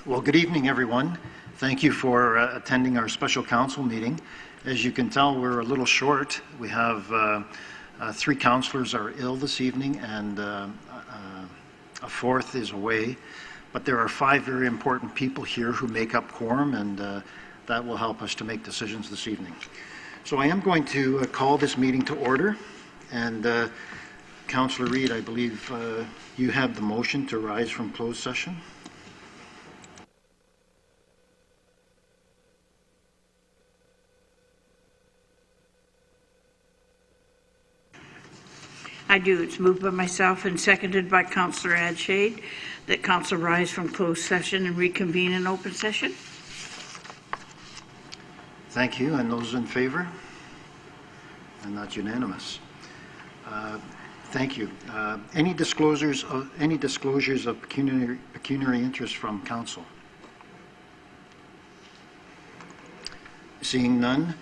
Well, good evening, everyone. Thank you for attending our special council meeting. As you can tell, we're a little short. We have 3 councillors are ill this evening, and a 4th is away. But there are 5 very important people here who make up quorum, and that will help us to make decisions this evening. So I am going to call this meeting to order, and Councillor Reid, I believe you have the motion to rise from closed session. I do. It's moved by myself and seconded by Councillor Adshade that Council rise from closed session and reconvene in open session. Thank you. And those in favor? And that's unanimous. Thank you. Any disclosures of pecuniary interest from council? Seeing none,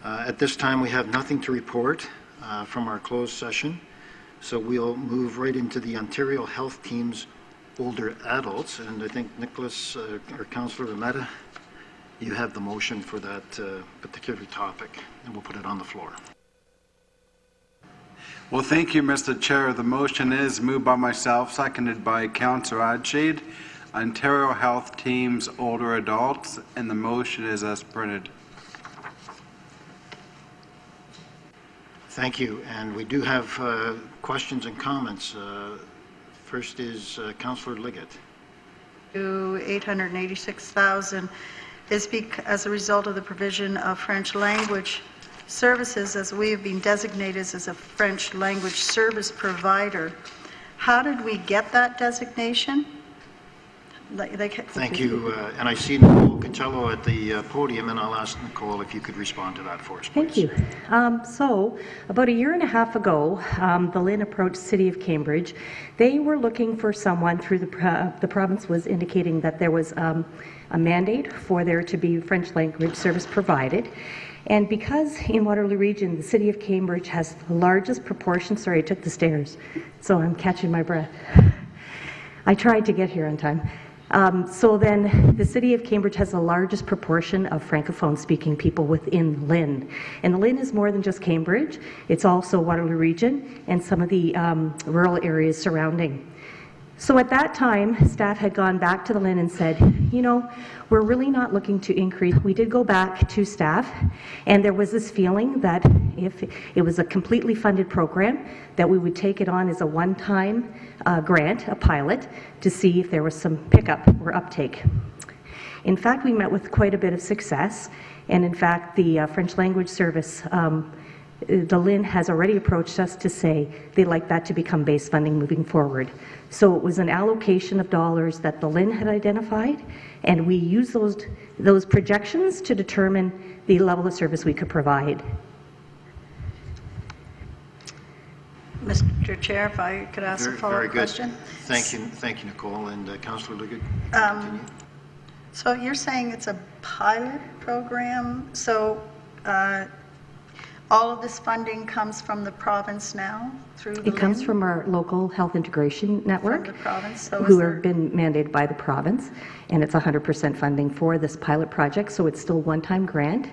at this time we have nothing to report from our closed session. So we'll move right into the Ontario Health Team's older adults, and I think Nicholas or Councillor Rometta, you have the motion for that particular topic, and we'll put it on the floor. Well, thank you, Mr. Chair. The motion is moved by myself, seconded by Councillor Adshade, Ontario Health Team's older adults, and the motion is as printed. Thank you, and we do have questions and comments. First is Councillor Liggett. To $886,000 is as a result of the provision of French language services, as we have been designated as a French language service provider. How did we get that designation? Thank you, and I see Nicole Cotello at the podium, and I'll ask Nicole if you could respond to that for us, please. Thank you. So about a year and a half ago, the LHIN approached City of Cambridge. They were looking for someone through the province was indicating that there was a mandate for there to be French language service provided. And because in Waterloo Region, the City of Cambridge has the largest proportion, sorry, I took the stairs, so I'm catching my breath. I tried to get here on time. So then the City of Cambridge has the largest proportion of Francophone speaking people within LHIN. And the LHIN is more than just Cambridge. It's also Waterloo Region and some of the rural areas surrounding. So at that time, staff had gone back to the LHIN and said, you know, we're really not looking to increase. We did go back to staff, and there was this feeling that if it was a completely funded program, that we would take it on as a one-time grant, a pilot, to see if there was some pickup or uptake. In fact, we met with quite a bit of success, and in fact, the French language service, the LHIN has already approached us to say they'd like that to become base funding moving forward. So it was an allocation of dollars that the LHIN had identified, and we used those projections to determine the level of service we could provide. Mr. Chair, if I could ask a follow-up question. Thank you, Nicole, and Councillor Liggett. Continue. So you're saying it's a pilot program. So all of this funding comes from the province now through the It comes from our local health integration network, from the province. So who have been mandated by the province, and it's 100% funding for this pilot project, so it's still one-time grant.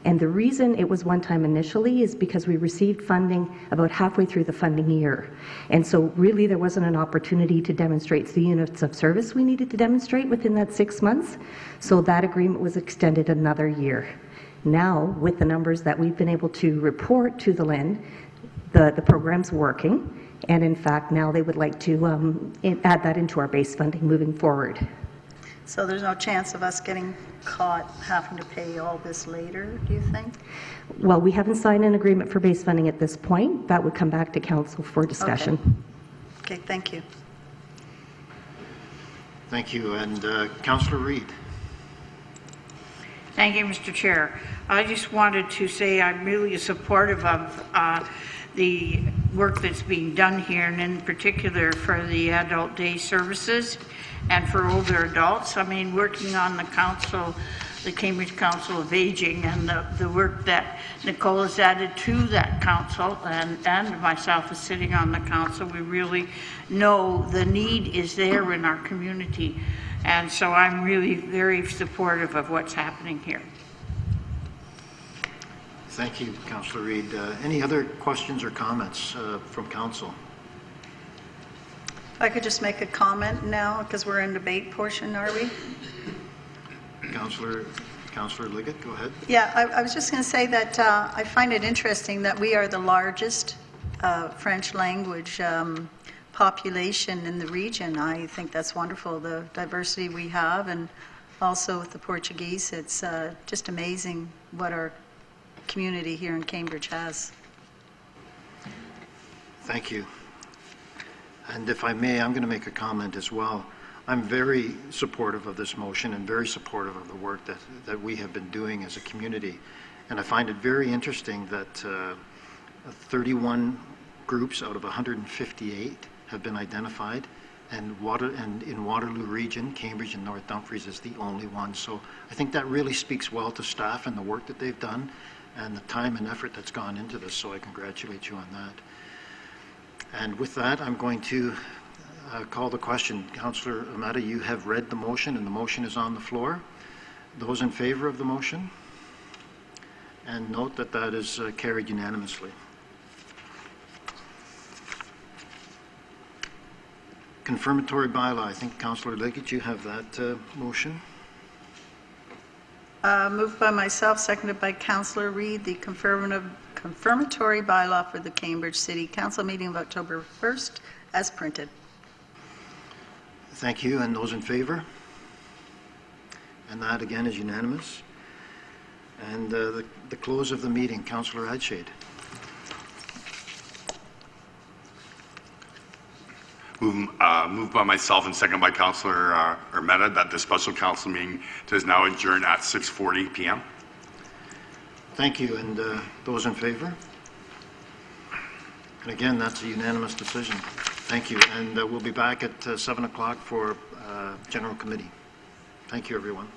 And the reason it was one-time initially is because we received funding about halfway through the funding year. And so really there wasn't an opportunity to demonstrate the units of service we needed to demonstrate within that 6 months, so that agreement was extended another year. Now, with the numbers that we've been able to report to the LHIN, the program's working, and in fact now they would like to add that into our base funding moving forward. So there's no chance of us getting caught having to pay all this later, do you think? Well, we haven't signed an agreement for base funding at this point. That would come back to council for discussion. Okay, thank you. Thank you, and Councillor Reid. Thank you, Mr. Chair. I just wanted to say I'm really supportive of the work that's being done here, and in particular for the adult day services and for older adults. I mean, working on the council, the Cambridge Council of Aging, and the work that Nicole has added to that council, and myself as sitting on the council, we really know the need is there in our community And so I'm really very supportive of what's happening here. Thank you, Councillor Reid. Any other questions or comments from council? If I could just make a comment now, because we're in debate portion, are we? Councillor Liggett, go ahead. Yeah, I was just going to say that I find it interesting that we are the largest French language population in the region. I think that's wonderful, the diversity we have, and also with the Portuguese. It's just amazing what our community here in Cambridge has. Thank you. And if I may, I'm going to make a comment as well. I'm very supportive of this motion and very supportive of the work that we have been doing as a community. And I find it very interesting that 31 groups out of 158 have been identified, and in Waterloo region, Cambridge and North Dumfries is the only one. So I think that really speaks well to staff and the work that they've done and the time and effort that's gone into this. So I congratulate you on that. And with that, I'm going to call the question. Councillor Amata, you have read the motion, and the motion is on the floor. Those in favor of the motion? And note that that is carried unanimously. Confirmatory bylaw. I think Councillor Liggett, you have that motion. Moved by myself, seconded by Councillor Reid, the confirmatory bylaw for the Cambridge City Council meeting of October 1st, as printed. Thank you. And those in favor? And that again is unanimous. And the close of the meeting, Councillor Adshade. Moved by myself and seconded by Councillor Armetta that the special council meeting is now adjourned at 6:40 p.m. Thank you. And those in favor? And again, that's a unanimous decision. Thank you. And we'll be back at 7 o'clock for general committee. Thank you, everyone.